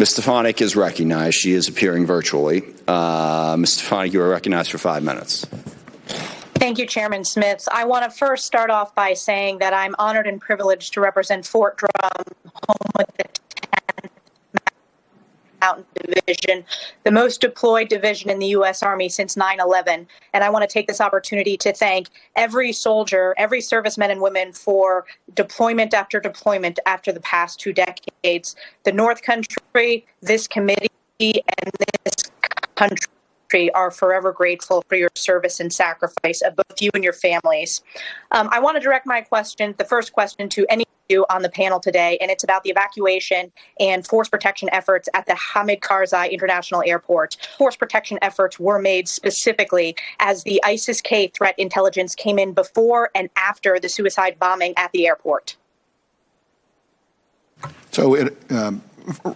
Ms. Stefanik is recognized. She is appearing virtually. Ms. Stefanik, you are recognized for 5 minutes. Thank you, Chairman Smith. I want to first start off by saying that I'm honored and privileged to represent Fort Drum, home of the 10th Mountain Division, the most deployed division in the U.S. Army since 9/11. And I want to take this opportunity to thank every soldier, every serviceman and women for deployment after the past 2 decades. The North Country, this committee, and this country are forever grateful for your service and sacrifice of both you and your families. I want to direct the first question, to any of you on the panel today, and it's about the evacuation and force protection efforts at the Hamid Karzai International Airport. Force protection efforts were made specifically as the ISIS-K threat intelligence came in before and after the suicide bombing at the airport. So,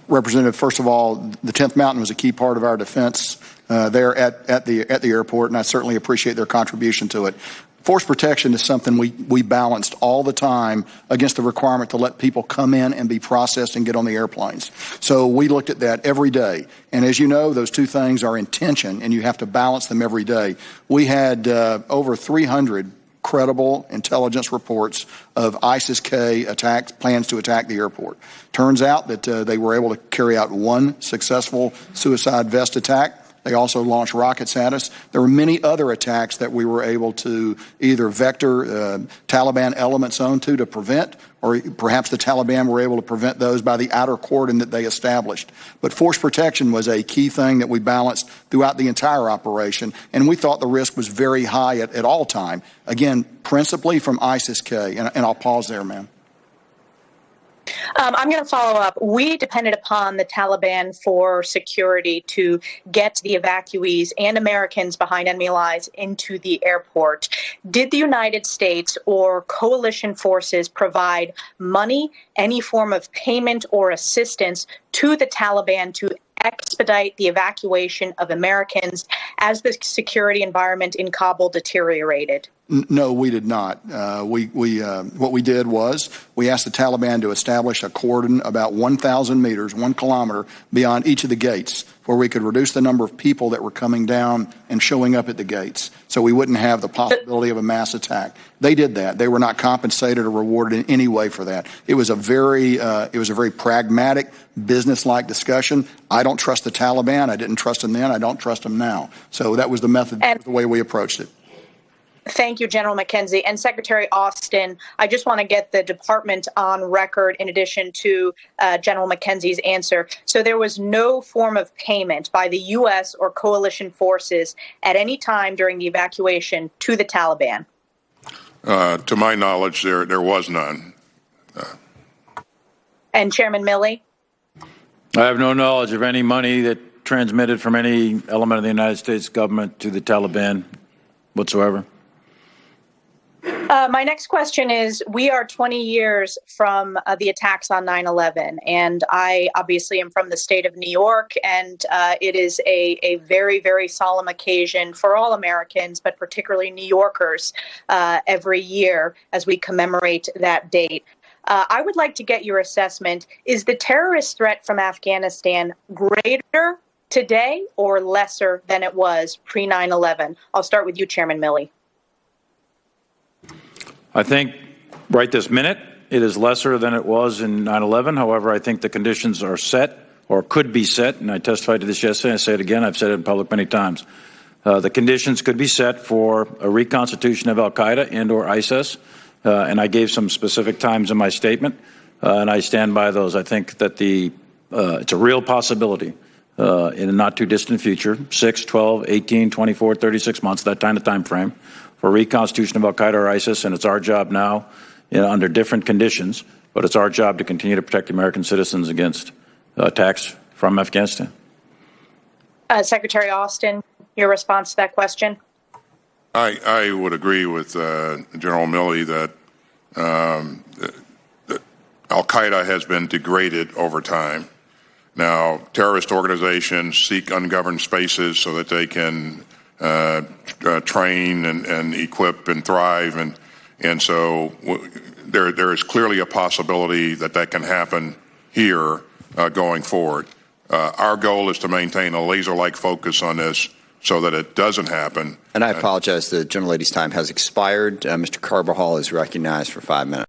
Representative, first of all, the 10th Mountain was a key part of our defense there at the airport, and I certainly appreciate their contribution to it. Force protection is something we balanced all the time against the requirement to let people come in and be processed and get on the airplanes. So we looked at that every day. And as you know, those two things are in tension, and you have to balance them every day. We had over 300 credible intelligence reports of ISIS-K plans to attack the airport. Turns out that they were able to carry out one successful suicide vest attack. They also launched rockets at us. There were many other attacks that we were able to either vector Taliban elements onto to prevent, or perhaps the Taliban were able to prevent those by the outer cordon that they established. But force protection was a key thing that we balanced throughout the entire operation, and we thought the risk was very high at all time. Again, principally from ISIS-K, and I'll pause there, ma'am. I'm going to follow up. We depended upon the Taliban for security to get the evacuees and Americans behind enemy lines into the airport. Did the United States or coalition forces provide money, any form of payment or assistance to the Taliban to expedite the evacuation of Americans as the security environment in Kabul deteriorated? No, we did not. What we did was we asked the Taliban to establish a cordon about 1,000 meters, 1 kilometer beyond each of the gates, where we could reduce the number of people that were coming down and showing up at the gates, so we wouldn't have the possibility of a mass attack. They did that. They were not compensated or rewarded in any way for that. It was a very pragmatic, business-like discussion. I don't trust the Taliban. I didn't trust them then. I don't trust them now. So that was the method, the way we approached it. Thank you, General McKenzie. And Secretary Austin, I just want to get the department on record in addition to General McKenzie's answer. So there was no form of payment by the U.S. or coalition forces at any time during the evacuation to the Taliban? To my knowledge, there was none. And Chairman Milley? I have no knowledge of any money that transmitted from any element of the United States government to the Taliban whatsoever. My next question is, we are 20 years from the attacks on 9/11, and I obviously am from the state of New York, and it is a very, very solemn occasion for all Americans, but particularly New Yorkers, every year as we commemorate that date. I would like to get your assessment. Is the terrorist threat from Afghanistan greater today or lesser than it was pre-9/11? I'll start with you, Chairman Milley. I think right this minute it is lesser than it was in 9/11. However, I think the conditions are set or could be set, and I testified to this yesterday, I say it again, I've said it in public many times. The conditions could be set for a reconstitution of al-Qaeda and or ISIS, and I gave some specific times in my statement, and I stand by those. I think that it's a real possibility in a not too distant future, 6, 12, 18, 24, 36 months, that kind of time frame, for reconstitution of al-Qaeda or ISIS, and it's our job now, under different conditions, but it's our job to continue to protect American citizens against attacks from Afghanistan. Secretary Austin, your response to that question? I would agree with General Milley that al-Qaeda has been degraded over time. Now, terrorist organizations seek ungoverned spaces so that they can train and equip and thrive, and so there is clearly a possibility that can happen here going forward. Our goal is to maintain a laser-like focus on this so that it doesn't happen. And I apologize, the gentlelady's time has expired. Mr. Carbajal is recognized for 5 minutes.